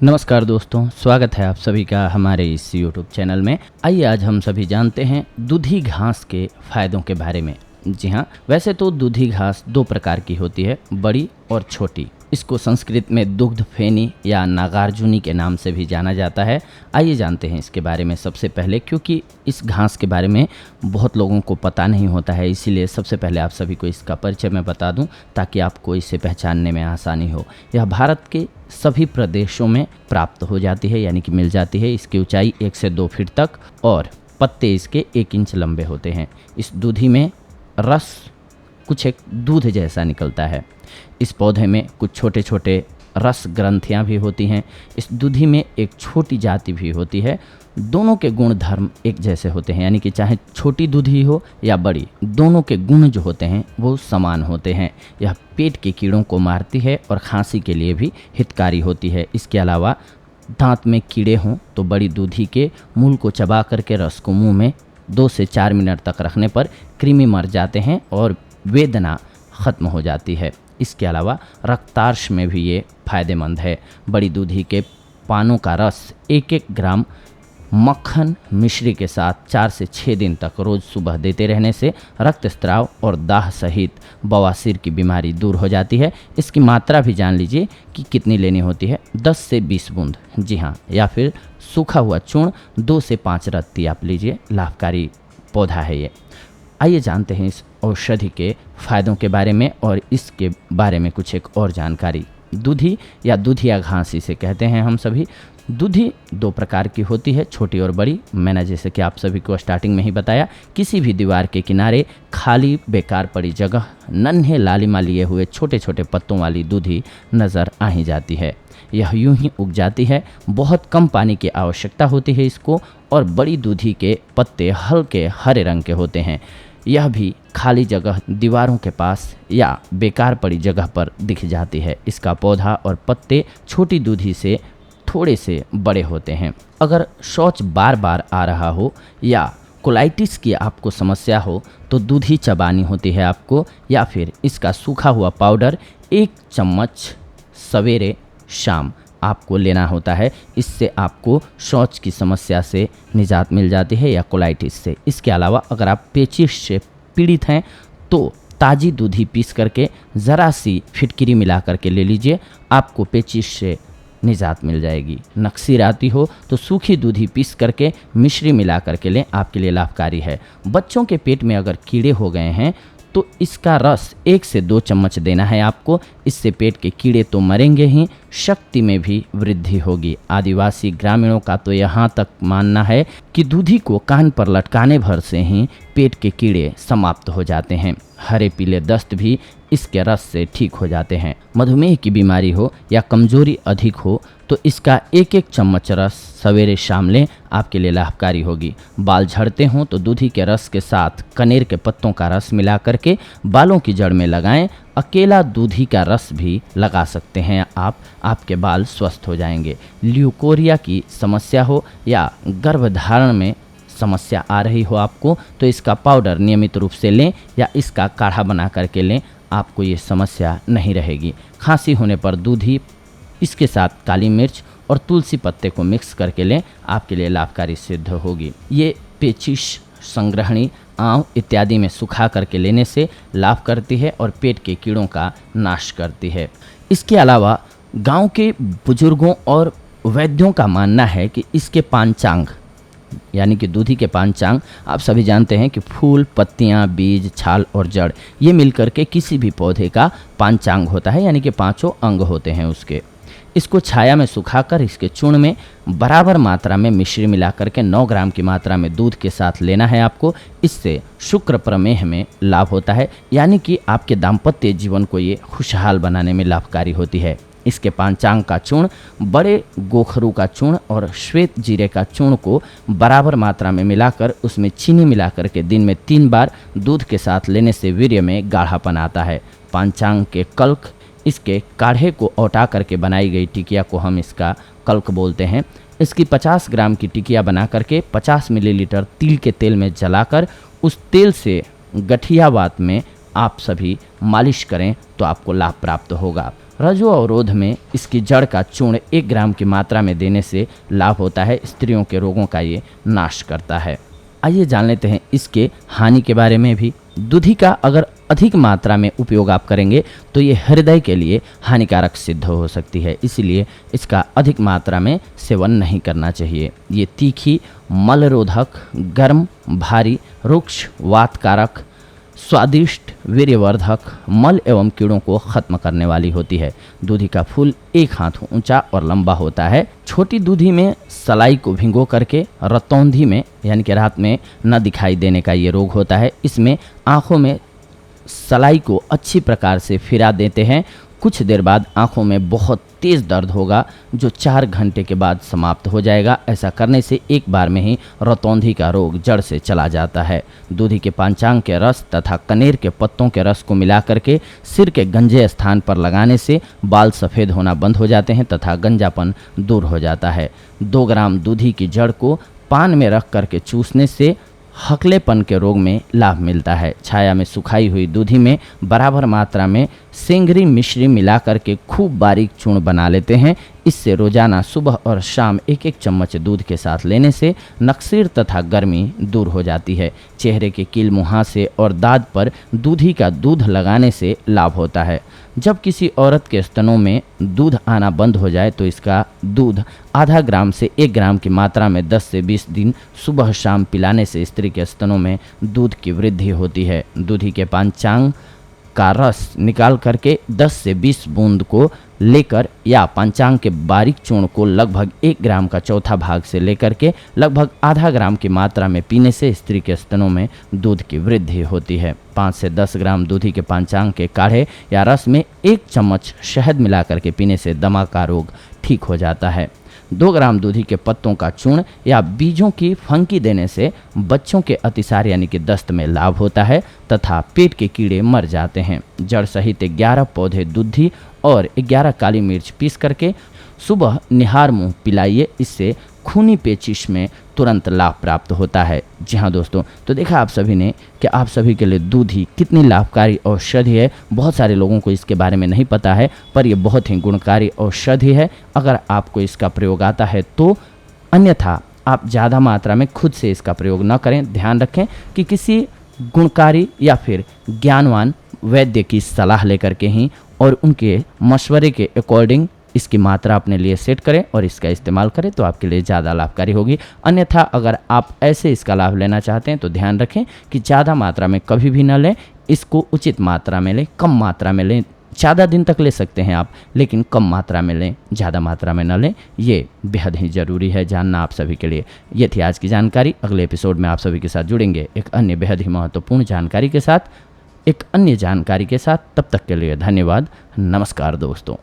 नमस्कार दोस्तों, स्वागत है आप सभी का हमारे इस YouTube चैनल में। आइए आज हम सभी जानते हैं दूधी घास के फायदों के बारे में। जी हाँ, वैसे तो दूधी घास दो प्रकार की होती है, बड़ी और छोटी। इसको संस्कृत में दुग्ध फेनी या नागार्जुनी के नाम से भी जाना जाता है। आइए जानते हैं इसके बारे में सबसे पहले, क्योंकि इस घास के बारे में बहुत लोगों को पता नहीं होता है, इसीलिए सबसे पहले आप सभी को इसका परिचय मैं बता दूं ताकि आपको इसे पहचानने में आसानी हो। यह भारत के सभी प्रदेशों में प्राप्त हो जाती है, यानी कि मिल जाती है। इसकी ऊंचाई 1 से 2 फीट तक और पत्ते इसके 1 इंच लंबे होते हैं। इस दूधी में रस कुछ एक दूध जैसा निकलता है। इस पौधे में कुछ छोटे छोटे रस ग्रंथियाँ भी होती हैं। इस दूधी में एक छोटी जाति भी होती है। दोनों के गुण धर्म एक जैसे होते हैं, यानी कि चाहे छोटी दूधी हो या बड़ी, दोनों के गुण जो होते हैं वो समान होते हैं। यह पेट के कीड़ों को मारती है और खांसी के लिए भी हितकारी होती है। इसके अलावा दांत में कीड़े हों तो बड़ी दूधी के मूल को चबा करके रस को मुंह में 2 से 4 मिनट तक रखने पर कृमि मर जाते हैं और वेदना ख़त्म हो जाती है। इसके अलावा रक्तार्श में भी ये फायदेमंद है। बड़ी दूधी के पानों का रस 1-1 ग्राम मक्खन मिश्री के साथ 4 से 6 दिन तक रोज़ सुबह देते रहने से रक्तस्राव और दाह सहित बवासीर की बीमारी दूर हो जाती है। इसकी मात्रा भी जान लीजिए कि कितनी लेनी होती है, 10 से 20 बूंद, जी हाँ, या फिर सूखा हुआ चूर्ण 2 से 5 रत्ती आप लीजिए। लाभकारी पौधा है ये। आइए जानते हैं इस औषधि के फायदों के बारे में और इसके बारे में कुछ एक और जानकारी। दूधी या दूधिया घास इसे कहते हैं हम सभी। दूधी 2 प्रकार की होती है, छोटी और बड़ी। मैंने जैसे कि आप सभी को स्टार्टिंग में ही बताया, किसी भी दीवार के किनारे खाली बेकार पड़ी जगह नन्हे लालिमा लिए हुए छोटे छोटे पत्तों वाली दूधी नज़र आ ही जाती है। यह यूं ही उग जाती है। बहुत कम पानी की आवश्यकता होती है इसको, और बड़ी दूधी के पत्ते हल्के हरे रंग के होते हैं। यह भी खाली जगह दीवारों के पास या बेकार पड़ी जगह पर दिख जाती है। इसका पौधा और पत्ते छोटी दूधी से थोड़े से बड़े होते हैं। अगर शौच बार बार आ रहा हो या कोलाइटिस की आपको समस्या हो तो दूधी चबानी होती है आपको, या फिर इसका सूखा हुआ पाउडर 1 चम्मच सवेरे शाम आपको लेना होता है। इससे आपको शौच की समस्या से निजात मिल जाती है या कोलाइटिस से। इसके अलावा अगर आप पेचिश से पीड़ित हैं तो ताज़ी दूधी पीस करके ज़रा सी फिटकिरी मिला करके ले लीजिए, आपको पेचिश से निजात मिल जाएगी। नक्सीर आती हो तो सूखी दूधी पीस करके मिश्री मिला करके लें, आपके लिए लाभकारी है। बच्चों के पेट में अगर कीड़े हो गए हैं तो इसका रस 1 से 2 चम्मच देना है आपको। इससे पेट के कीड़े तो मरेंगे ही, शक्ति में भी वृद्धि होगी। आदिवासी ग्रामीणों का तो यहाँ तक मानना है कि दूधी को कान पर लटकाने भर से ही पेट के कीड़े समाप्त हो जाते हैं। हरे पीले दस्त भी इसके रस से ठीक हो जाते हैं। मधुमेह की बीमारी हो या कमजोरी अधिक हो तो इसका 1-1 चम्मच रस सवेरे शाम लें, आपके लिए लाभकारी होगी। बाल झड़ते हों तो दूधी के रस के साथ कनेर के पत्तों का रस मिला करके बालों की जड़ में लगाएं। अकेला दूधी का रस भी लगा सकते हैं आप, आपके बाल स्वस्थ हो जाएंगे। ल्यूकोरिया की समस्या हो या गर्भधारण में समस्या आ रही हो आपको तो इसका पाउडर नियमित रूप से लें या इसका काढ़ा बना करके लें, आपको ये समस्या नहीं रहेगी। खांसी होने पर दूधी, इसके साथ काली मिर्च और तुलसी पत्ते को मिक्स करके लें, आपके लिए लाभकारी सिद्ध होगी। ये पेचिश, संग्रहणी, आंव इत्यादि में सुखा करके लेने से लाभ करती है और पेट के कीड़ों का नाश करती है। इसके अलावा गांव के बुजुर्गों और वैद्यों का मानना है कि इसके पांचांग, यानी कि दूधी के पांचांग, आप सभी जानते हैं कि फूल, पत्तियां, बीज, छाल और जड़, ये मिलकर के किसी भी पौधे का पांचांग होता है, यानी कि 5 अंग होते हैं उसके। इसको छाया में सुखाकर इसके चूर्ण में बराबर मात्रा में मिश्री मिलाकर के 9 ग्राम की मात्रा में दूध के साथ लेना है आपको। इससे शुक्र प्रमेह में लाभ होता है, यानी कि आपके दाम्पत्य जीवन को ये खुशहाल बनाने में लाभकारी होती है। इसके पांचांग का चूर्ण, बड़े गोखरू का चूर्ण और श्वेत जीरे का चूर्ण को बराबर मात्रा में मिलाकर उसमें चीनी मिलाकर के दिन में 3 बार दूध के साथ लेने से वीर्य में गाढ़ापन आता है। पांचांग के कल्क, इसके काढ़े को औटा करके बनाई गई टिकिया को हम इसका कल्क बोलते हैं। इसकी 50 ग्राम की टिकिया बना करके 50 मिलीलीटर तिल के तेल में जलाकर उस तेल से गठिया वात में आप सभी मालिश करें तो आपको लाभ प्राप्त होगा। रजो अवरोध में इसकी जड़ का चूर्ण 1 ग्राम की मात्रा में देने से लाभ होता है। स्त्रियों के रोगों का ये नाश करता है। आइए जान लेते हैं इसके हानि के बारे में भी। दूधी का अगर अधिक मात्रा में उपयोग आप करेंगे तो ये हृदय के लिए हानिकारक सिद्ध हो सकती है, इसीलिए इसका अधिक मात्रा में सेवन नहीं करना चाहिए। ये तीखी, मलरोधक, गर्म, भारी, रुक्ष, वातकारक, स्वादिष्ट, वीर्यवर्धक, मल एवं कीड़ों को खत्म करने वाली होती है। दूधी का फूल 1 हाथ ऊंचा और लंबा होता है। छोटी दूधी में सलाई को भिगो करके रतौंधी में यानी कि रात में न दिखाई देने का ये रोग होता है। इसमें आँखों में सलाई को अच्छी प्रकार से फिरा देते हैं। कुछ देर बाद आँखों में बहुत तेज़ दर्द होगा जो 4 घंटे के बाद समाप्त हो जाएगा। ऐसा करने से एक बार में ही रतौंधी का रोग जड़ से चला जाता है। दूधी के पांचांग के रस तथा कनेर के पत्तों के रस को मिला करके सिर के गंजे स्थान पर लगाने से बाल सफ़ेद होना बंद हो जाते हैं तथा गंजापन दूर हो जाता है। 2 ग्राम दूधी की जड़ को पान में रख करके चूसने से हकलेपन के रोग में लाभ मिलता है। छाया में सुखाई हुई दूधी में बराबर मात्रा में सेंगरी मिश्री मिला करके खूब बारीक चूर्ण बना लेते हैं। इससे रोजाना सुबह और शाम 1-1 चम्मच दूध के साथ लेने से नक्सीर तथा गर्मी दूर हो जाती है। चेहरे के कील मुहासे और दाद पर दूधी का दूध लगाने से लाभ होता है। जब किसी औरत के स्तनों में दूध आना बंद हो जाए तो इसका दूध आधा ग्राम से 1 ग्राम की मात्रा में 10 से 20 दिन सुबह शाम पिलाने से स्त्री के स्तनों में दूध की वृद्धि होती है। दूधी के पांचांग का रस निकाल करके 10 से 20 बूंद को लेकर या पांचांग के बारीक चूर्ण को लगभग 1 ग्राम का चौथा भाग से लेकर के लगभग आधा ग्राम की मात्रा में पीने से स्त्री के स्तनों में दूध की वृद्धि होती है। 5 से 10 ग्राम दूधी के पांचांग के काढ़े या रस में 1 चम्मच शहद मिला करके पीने से दमा का रोग ठीक हो जाता है। 2 ग्राम दूधी के पत्तों का चूर्ण या बीजों की फंकी देने से बच्चों के अतिसार यानी कि दस्त में लाभ होता है तथा पेट के कीड़े मर जाते हैं। जड़ सहित 11 पौधे दूधी और 11 काली मिर्च पीस करके सुबह निहार मुंह पिलाइए। इससे खूनी पेचिश में तुरंत लाभ प्राप्त होता है। जी हाँ दोस्तों, तो देखा आप सभी ने कि आप सभी के लिए दूधी कितनी लाभकारी औषधि है। बहुत सारे लोगों को इसके बारे में नहीं पता है, पर यह बहुत ही गुणकारी औषधि है। अगर आपको इसका प्रयोग आता है तो, अन्यथा आप ज़्यादा मात्रा में खुद से इसका प्रयोग न करें। ध्यान रखें कि किसी गुणकारी या फिर ज्ञानवान वैद्य की सलाह लेकर के ही और उनके मशवरे के अकॉर्डिंग इसकी मात्रा अपने लिए सेट करें और इसका इस्तेमाल करें तो आपके लिए ज़्यादा लाभकारी होगी। अन्यथा अगर आप ऐसे इसका लाभ लेना चाहते हैं तो ध्यान रखें कि ज़्यादा मात्रा में कभी भी न लें। इसको उचित मात्रा में लें, कम मात्रा में लें। ज़्यादा दिन तक ले सकते हैं आप, लेकिन कम मात्रा में लें, ज़्यादा मात्रा में न लें। ये बेहद ही ज़रूरी है जानना आप सभी के लिए। ये थी आज की जानकारी। अगले एपिसोड में आप सभी के साथ जुड़ेंगे एक अन्य बेहद ही महत्वपूर्ण जानकारी के साथ, एक अन्य जानकारी के साथ। तब तक के लिए धन्यवाद। नमस्कार दोस्तों।